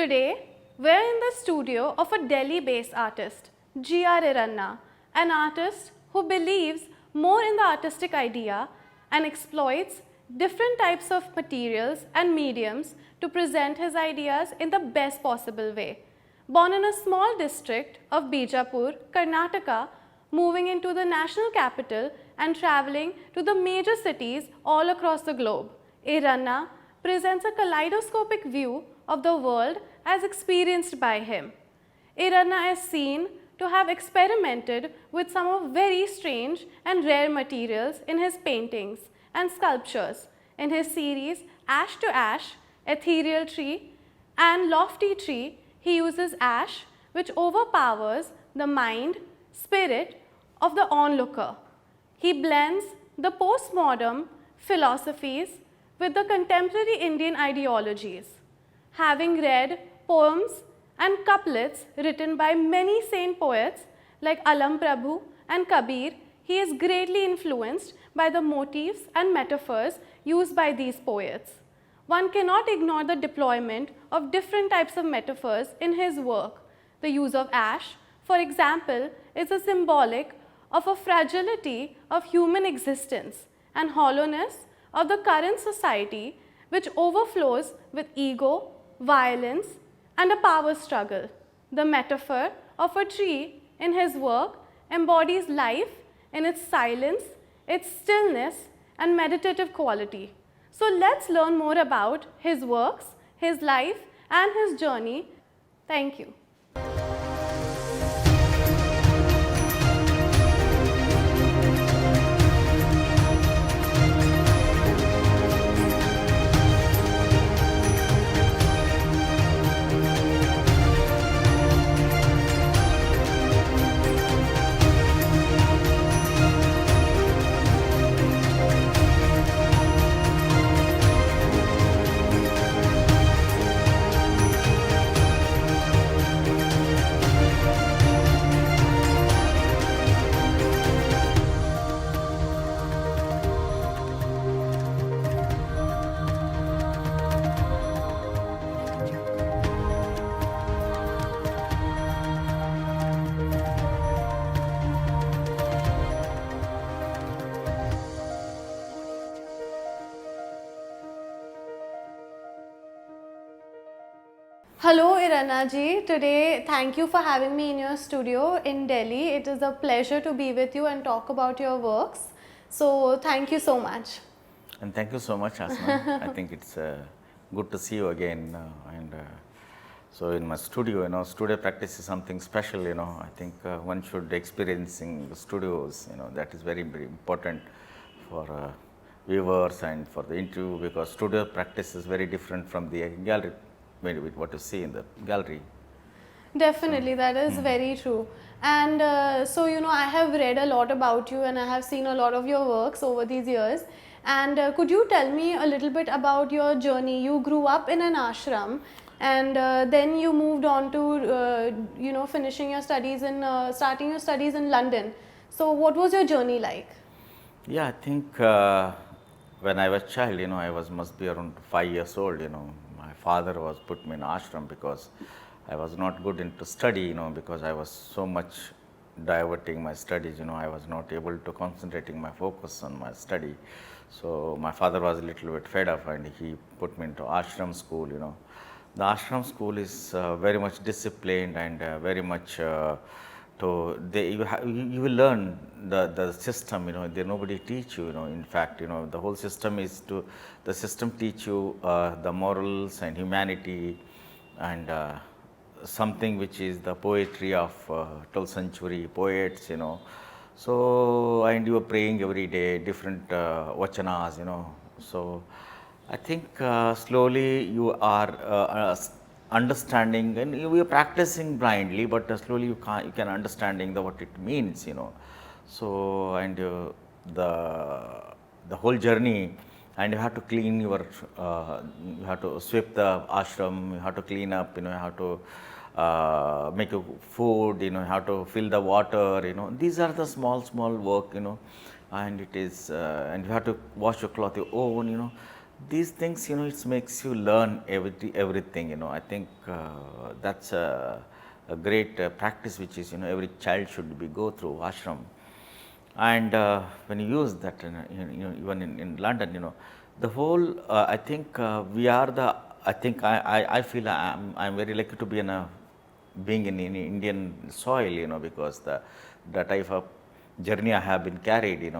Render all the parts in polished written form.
Today, we're in the studio of a Delhi-based artist, G.R. Iranna, an artist who believes more in the artistic idea and exploits different types of materials and mediums to present his ideas in the best possible way. Born in a small district of Bijapur, Karnataka, moving into the national capital and traveling to the major cities all across the globe, Iranna presents a kaleidoscopic view of the world as experienced by him. Iranna is seen to have experimented with some of very strange and rare materials in his paintings and sculptures. In his series Ash to Ash, Ethereal Tree and Lofty Tree, he uses ash which overpowers the mind, spirit of the onlooker. He blends the postmodern philosophies with the contemporary Indian ideologies. Having read poems and couplets written by many saint poets like Alam Prabhu and Kabir, he is greatly influenced by the motifs and metaphors used by these poets. One cannot ignore the deployment of different types of metaphors in his work. The use of ash, for example, is a symbolic of a fragility of human existence and hollowness of the current society which overflows with ego, violence and a power struggle. The metaphor of a tree in his work embodies life in its silence, its stillness and meditative quality. So let's learn more about his works, his life and his journey. Thank you. Hello Iranna ji, today thank you for having me in your studio in Delhi. It is a pleasure to be with you and talk about your works. So thank you so much. And thank you so much, Asma. I think it's good to see you again. So in my studio, studio practice is something special. I think one should experiencing the studios. That is very, very important for viewers and for the interview, because studio practice is very different from the gallery. Maybe with what you see in the gallery. Definitely, that is very true. And so, I have read a lot about you and I have seen a lot of your works over these years. And could you tell me a little bit about your journey? You grew up in an ashram and then you moved on to, finishing your studies in, starting your studies in London. So, what was your journey like? Yeah, I think when I was a child, must be around 5 years old, my father was put me in ashram because I was not good into study, because I was so much diverting my studies, I was not able to concentrating my focus on my study. So my father was a little bit fed up and he put me into ashram school, The ashram school is very much disciplined and very much you will learn the system, nobody teach you, in fact, the whole system is the system teach you the morals and humanity and something which is the poetry of 12th century poets, So, and you are praying every day, different vachanas, So, I think slowly you are understanding, and we are practicing blindly, but slowly you can understanding what it means, So, and the whole journey, and you have to clean your, you have to sweep the ashram, you have to clean up, you have to make your food, how to fill the water, these are the small work, and it is, and you have to wash your cloth your own, these things, it makes you learn everything, I think that's a great practice, which is, every child should be go through ashram. And when you use that, even in London, the whole, I think we are the, I think I feel I'm very lucky to be in a, being in Indian soil, because the type of journey I have been carried,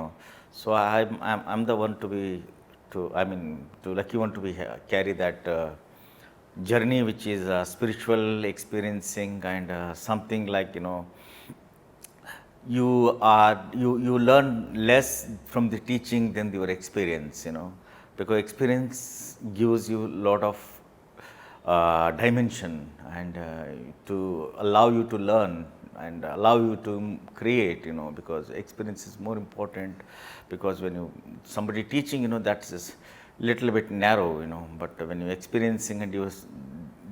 so I'm the one to be, to lucky one to be carry that journey, which is spiritual experiencing, and something like, you learn less from the teaching than your experience, because experience gives you a lot of dimension, and to allow you to learn and allow you to create, because experience is more important. Because when you somebody teaching, that's just little bit narrow, but when you're experiencing and you're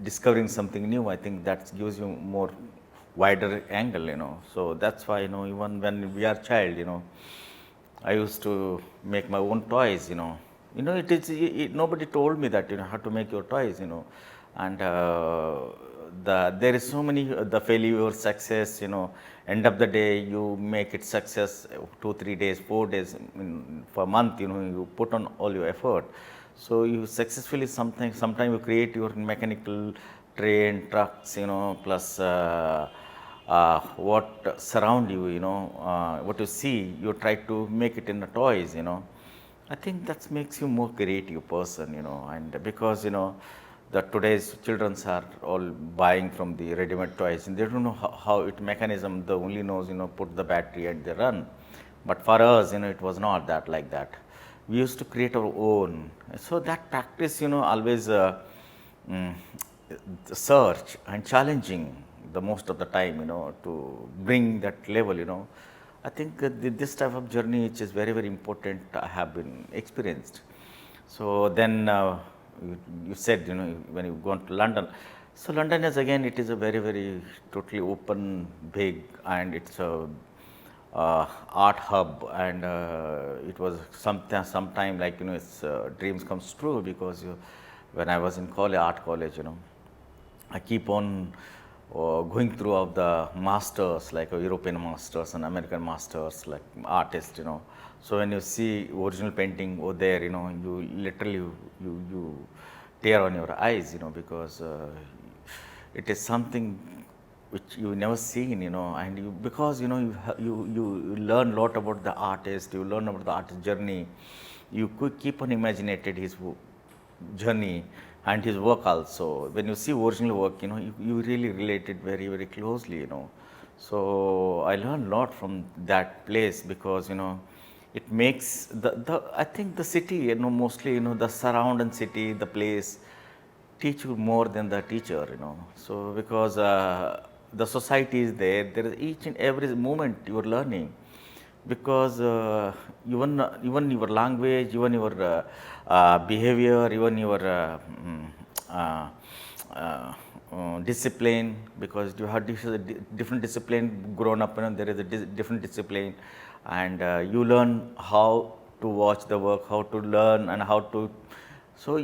discovering something new, I think that gives you more wider angle, so that's why, even when we are child, I used to make my own toys, nobody told me that, how to make your toys, and there is so many, the failure, success, end of the day you make it success 2-3 days, 4 days, for a month, you put on all your effort. So you successfully sometime you create your mechanical train, trucks, plus what surround you, what you see, you try to make it in the toys, I think that makes you more creative person, and because, the today's children are all buying from the ready-made toys, and they don't know how it mechanism, the only knows, put the battery and they run. But for us, it was not that like that. We used to create our own. So that practice, always mm, search and challenging the most of the time, to bring that level, I think this type of journey, which is very, very important, I have been experienced. So then you said, when you go to London. So London is, again, it is a very, very totally open, big, and it's a art hub, and it was sometime like, it's dreams comes true, because when I was in college, art college, I keep on going through of the masters, like European masters and American masters, like artists, So when you see original painting over there, you literally you tear on your eyes, because it is something which you never seen, and you, because you learn a lot about the artist, you learn about the artist journey, you could keep on imaginated his journey and his work also. When you see original work, you really relate it very, very closely, So I learned a lot from that place, because, it makes I think the city, mostly, the surrounding city, the place, teach you more than the teacher, So because the society is there is each and every moment you are learning, because even your language, even your behavior, even your uh, discipline, because you have different discipline grown up, there is a different discipline, and you learn how to watch the work, how to learn, and how to, so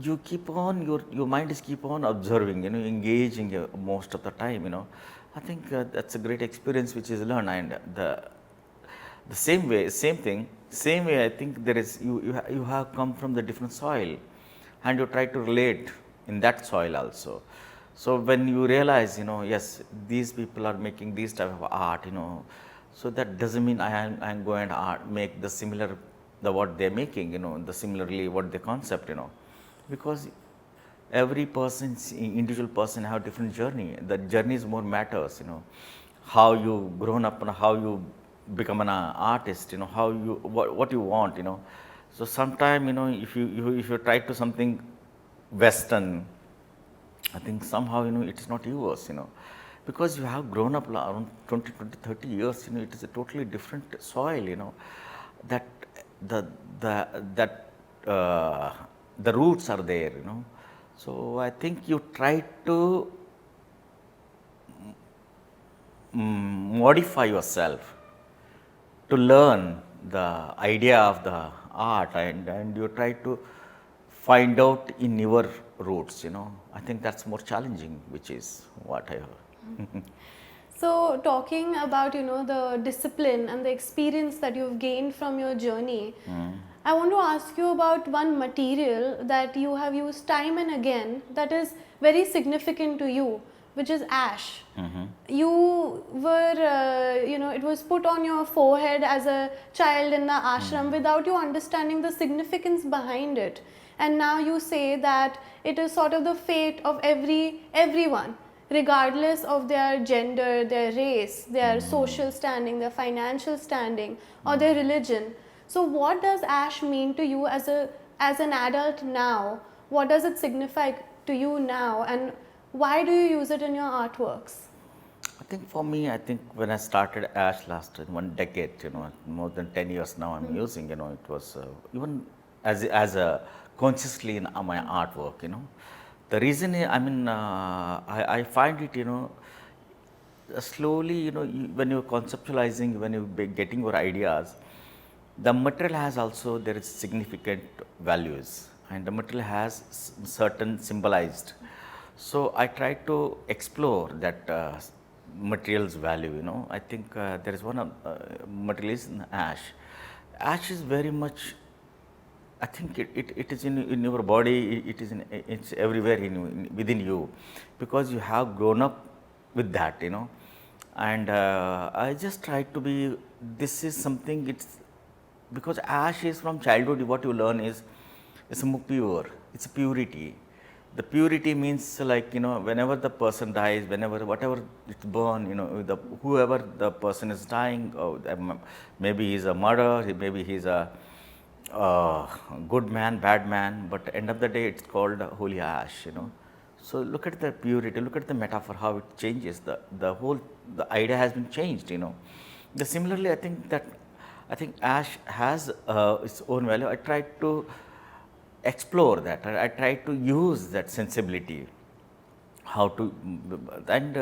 you keep on, your mind is keep on observing, engaging most of the time, I think that's a great experience which is learned. And the same way, same way, I think there is, you have come from the different soil, and you try to relate in that soil also. So when you realize, yes, these people are making these type of art, so that doesn't mean I am going to make the similar, the what they're making, the similarly what the concept, because every person's individual person have different journey. The journey is more matters, how you grown up and how you become an artist, how you, what you want, So sometime, if you try to something Western, I think somehow, it's not yours, because you have grown up around 20, 30 years, it is a totally different soil, that the roots are there, So I think you try to modify yourself to learn the idea of the art, and you try to find out in your roots, you know. I think that's more challenging, which is what I heard. So talking about, you know, the discipline and the experience that you've gained from your journey, I want to ask you about one material that you have used time and again that is very significant to you, which is ash. You were, you know, it was put on your forehead as a child in the ashram without you understanding the significance behind it. And now you say that it is sort of the fate of everyone, regardless of their gender, their race, their social standing, their financial standing, or their religion. So what does ash mean to you as an adult now? What does it signify to you now, and why do you use it in your artworks? I think for me, I think when I started Ash last 1 decade, you know, more than 10 years now I'm using, you know, it was even as a consciously in my artwork, you know. The reason I mean, I find it, you know, slowly, you know, when you're conceptualizing, when you're getting your ideas, the material has also, there is significant values, and the material has certain symbolized. So I try to explore that material's value, you know. I think there is one material is ash. Ash is very much, I think it is in your body, it is it's everywhere within you, because you have grown up with that, you know. And I just try to be, this is something, it's because ash is from childhood, what you learn is it's more pure, it's purity. The purity means, like, you know, whenever the person dies, whenever whatever it's born, you know, whoever the person is dying, or maybe he's a murderer, maybe he's a good man, bad man, but end of the day it's called holy ash, you know. So look at the purity, look at the metaphor, how it changes, the idea has been changed, you know. Similarly, I think ash has its own value. I try to explore that, I try to use that sensibility, how to, and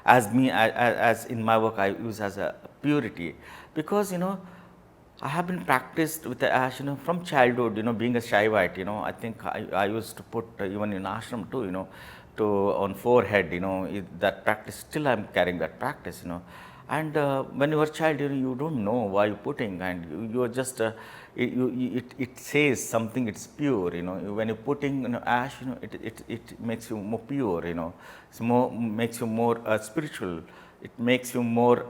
as in my work I use as a purity, because, you know, I have been practiced with the ash, you know, from childhood, you know, being a Shaivite, you know. I think I used to put even in ashram too, you know, to on forehead, you know, that practice, still I am carrying that practice, you know. And when you are a child, you know, you don't know why you're putting, and you are just, it says something, it's pure, you know. When you're putting, you know, ash, you know, it makes you more pure, you know, makes you more spiritual, it makes you more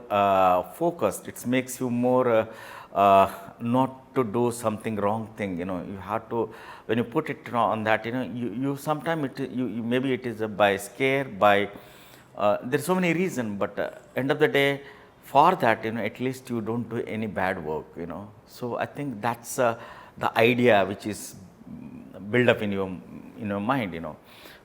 focused, it makes you more not to do something wrong thing, you know. You have to, when you put it, you know, on that, you know, you sometimes you maybe it is by scare, by there are so many reasons, but end of the day, for that, you know, at least you don't do any bad work, you know. So I think that's the idea which is built up in your mind, you know.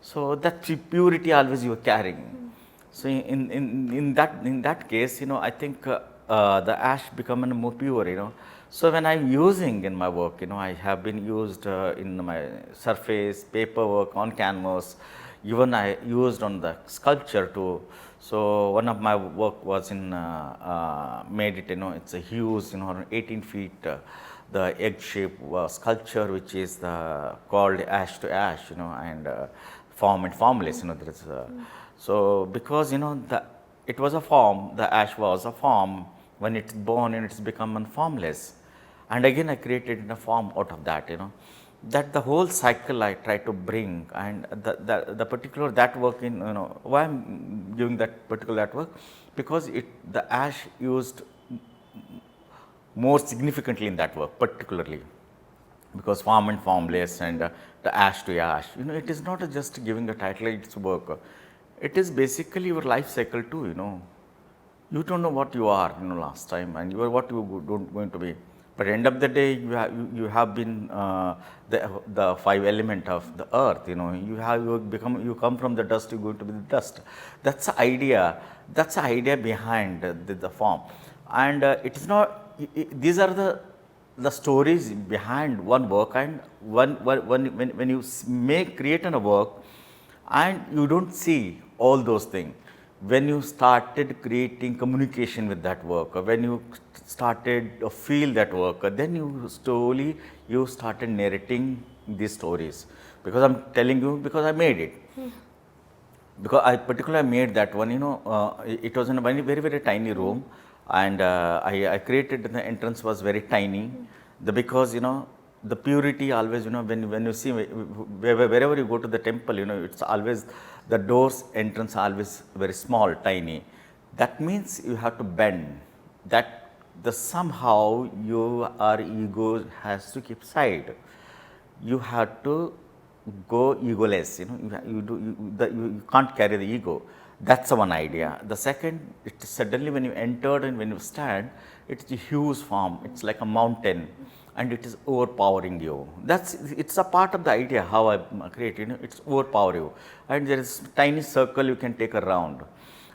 So that purity always you are carrying. So in that case, you know, I think the ash becoming more pure, you know. So when I'm using in my work, you know, I have been used in my surface, paperwork, on canvas, even I used on the sculpture too. So one of my work was in made it, you know, it's a huge, you know, 18 feet, the egg shape sculpture, which is called ash to ash, you know, and form and formless, you know. There is so because, you know, it was a form, the ash was a form. When it's born and it's become formless, and again I created a form out of that, you know. That the whole cycle I try to bring, and the particular that work in, you know, why I'm giving that particular work, because the ash used more significantly in that work, particularly because form and formless and the ash to ash, you know, it is not just giving a title, it's work. It is basically your life cycle too, you know. You don't know what you are, you know, last time, and you are what you don't going to be. But end of the day, you have been the 5 element of the earth, you know. You come from the dust, you're going to be the dust. That's the idea. That's the idea behind the form, and it is not. These are the stories behind one work, and when you create a work, and you don't see all those things. When you started creating communication with that work, or when you started feel that work, then you slowly started narrating these stories, because I'm telling you because I made it. Because I particularly made that one, it was in a very tiny room, and I created, the entrance was very tiny, because the purity always, when you see wherever you go to the temple, it's always the doors entrance always very small, tiny. That means you have to bend that, the somehow our ego has to keep side. You have to go egoless, you can't carry the ego. That's the one idea. The second, it suddenly when you entered and when you stand, it's a huge form, it's like a mountain, and it is overpowering you. It's a part of the idea how I create, it's overpower you, and there is tiny circle you can take around,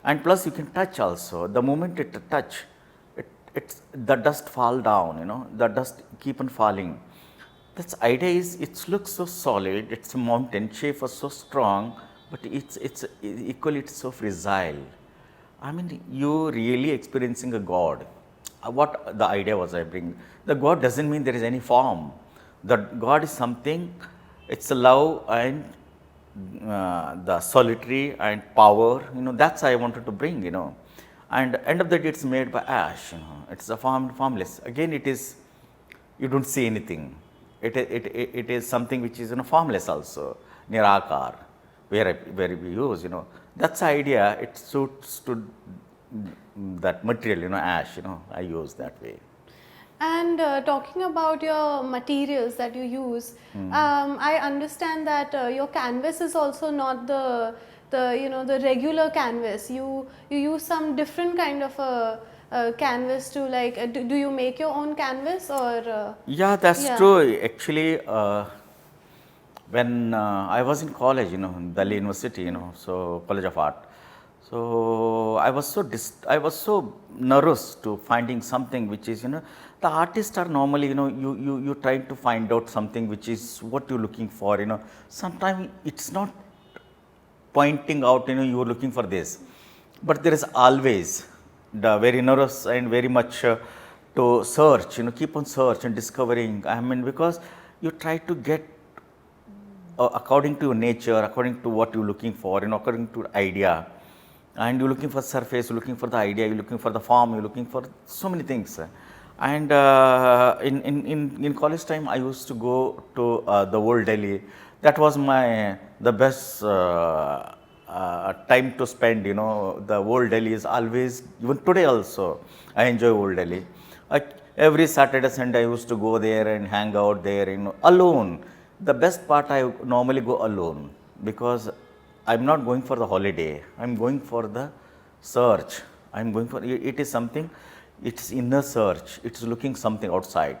and plus you can touch also. The moment it touch, it's the dust fall down, the dust keep on falling. This idea is, it looks so solid, it's a mountain, shape was so strong, but it's equally it's so fragile. I mean, you really experiencing a God. What the idea was I bring? The God doesn't mean there is any form. The God is something, it's a love and the solitary and power, that's I wanted to bring, And end of the day, it's made by ash, it's a formless. Again, it is, you don't see anything. It is something which is formless also, nirakar, where we use, that's the idea. It suits to that material, ash, I use that way. And talking about your materials that you use, I understand that your canvas is also not the regular canvas. You use some different kind of a canvas to, like, do you make your own canvas, or? Yeah, that's true. Actually, when I was in college, Delhi University, so College of Art. So I was so nervous to finding something which is, the artists are normally, you trying to find out something which is what you're looking for, Sometimes it's not pointing out, you are looking for this, but there is always the very nervous and very much to search, keep on search and discovering. I mean, because you try to get according to your nature, according to what you're looking for, according to idea, and you're looking for surface, you're looking for the idea, you're looking for the form, you're looking for so many things. And in college time, I used to go to the Old Delhi. That was the best time to spend. The Old Delhi is always, even today also, I enjoy Old Delhi. Every Saturday, Sunday, I used to go there and hang out there, alone. The best part, I normally go alone, because I'm not going for the holiday. I'm going for the search. I'm going for, it is something, it's inner search. It's looking something outside.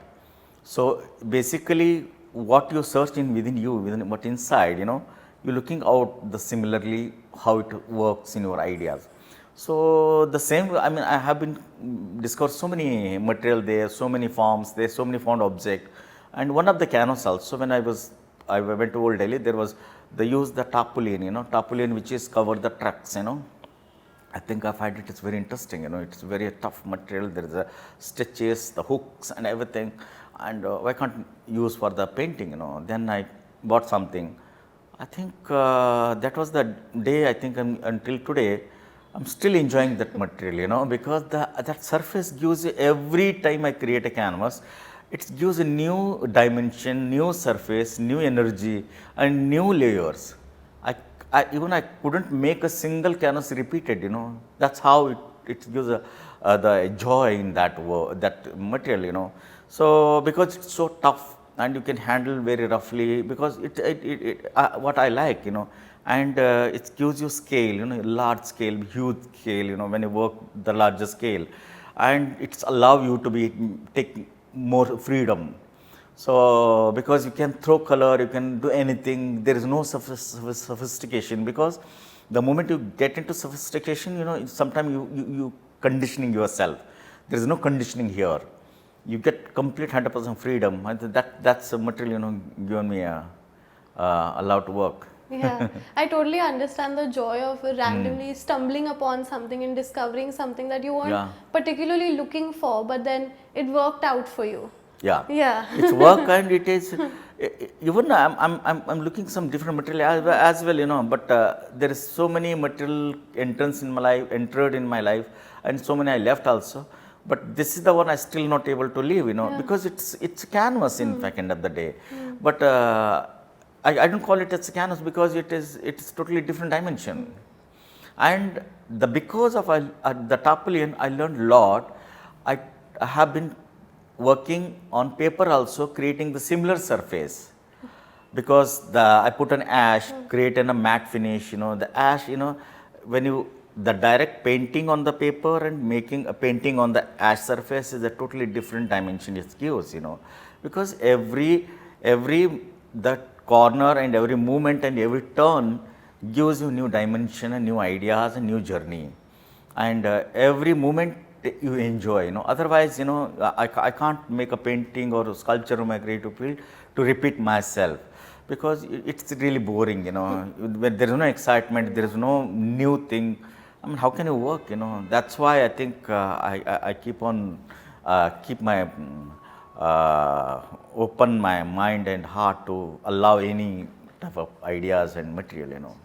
So basically, what you search within you, what inside, you're looking out the similarly how it works in your ideas. So the same, I mean, I have been discovered so many material there, so many forms, there, so many found object. And one of the canvas also, when I went to Old Delhi, there was, they used the tarpaulin, tarpaulin which is cover the tracks, I think I find it's very interesting, it's very tough material. There is a stitches, the hooks and everything, and why can't use for the painting, Then I bought something. I think that was the day, I think until today, I'm still enjoying that material, because that surface gives you, every time I create a canvas, it gives a new dimension, new surface, new energy and new layers. I couldn't make a single canvas repeated, That's how it gives the joy in that material, So because it's so tough and you can handle very roughly, because what I like, and it gives you scale, large scale, huge scale, when you work the larger scale, and it's allow you to take more freedom. So because you can throw color, you can do anything, there is no sophistication, because the moment you get into sophistication, sometimes you conditioning yourself. There is no conditioning here. You get complete 100% freedom. And that's a material, given me allowed to work. Yeah, I totally understand the joy of randomly stumbling upon something and discovering something that you weren't particularly looking for, but then it worked out for you. Yeah. Yeah. It's work, and it is, Even I'm looking some different material as well, you know, but there is so many material entered in my life, and so many I left also. But this is the one I still not able to leave, you know, because it's a canvas in fact end of the day. But I don't call it as a canvas because it's totally different dimension. And because of the tarpaulin, I learned a lot. I have been working on paper also, creating the similar surface, because I put an ash, creating a matte finish. You know, the ash, you know, when you the direct painting on the paper and making a painting on the ash surface is a totally different dimension it gives. You know, because every the corner and every movement and every turn gives you new dimension and new ideas and new journey, and every moment you enjoy, you know. Otherwise, you know, I can't make a painting or a sculpture in my creative field to repeat myself, because it's really boring, you know. When there is no excitement, there is no new thing, I mean, how can you work, you know? That's why I think I keep on keep my open my mind and heart to allow any type of ideas and material, you know.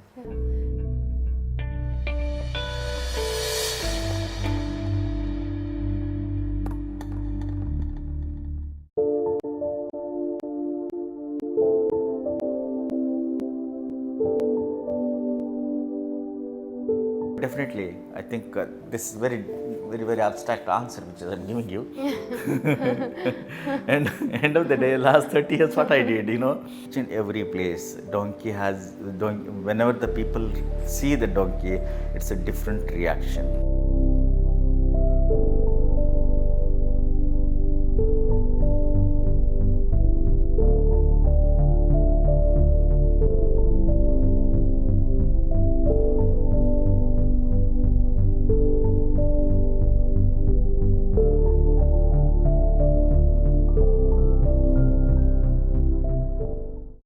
Definitely, I think this is very abstract answer which I'm giving you. And end of the day, last 30 years, what I did, you know, each and every place, donkey. Whenever the people see the donkey, it's a different reaction.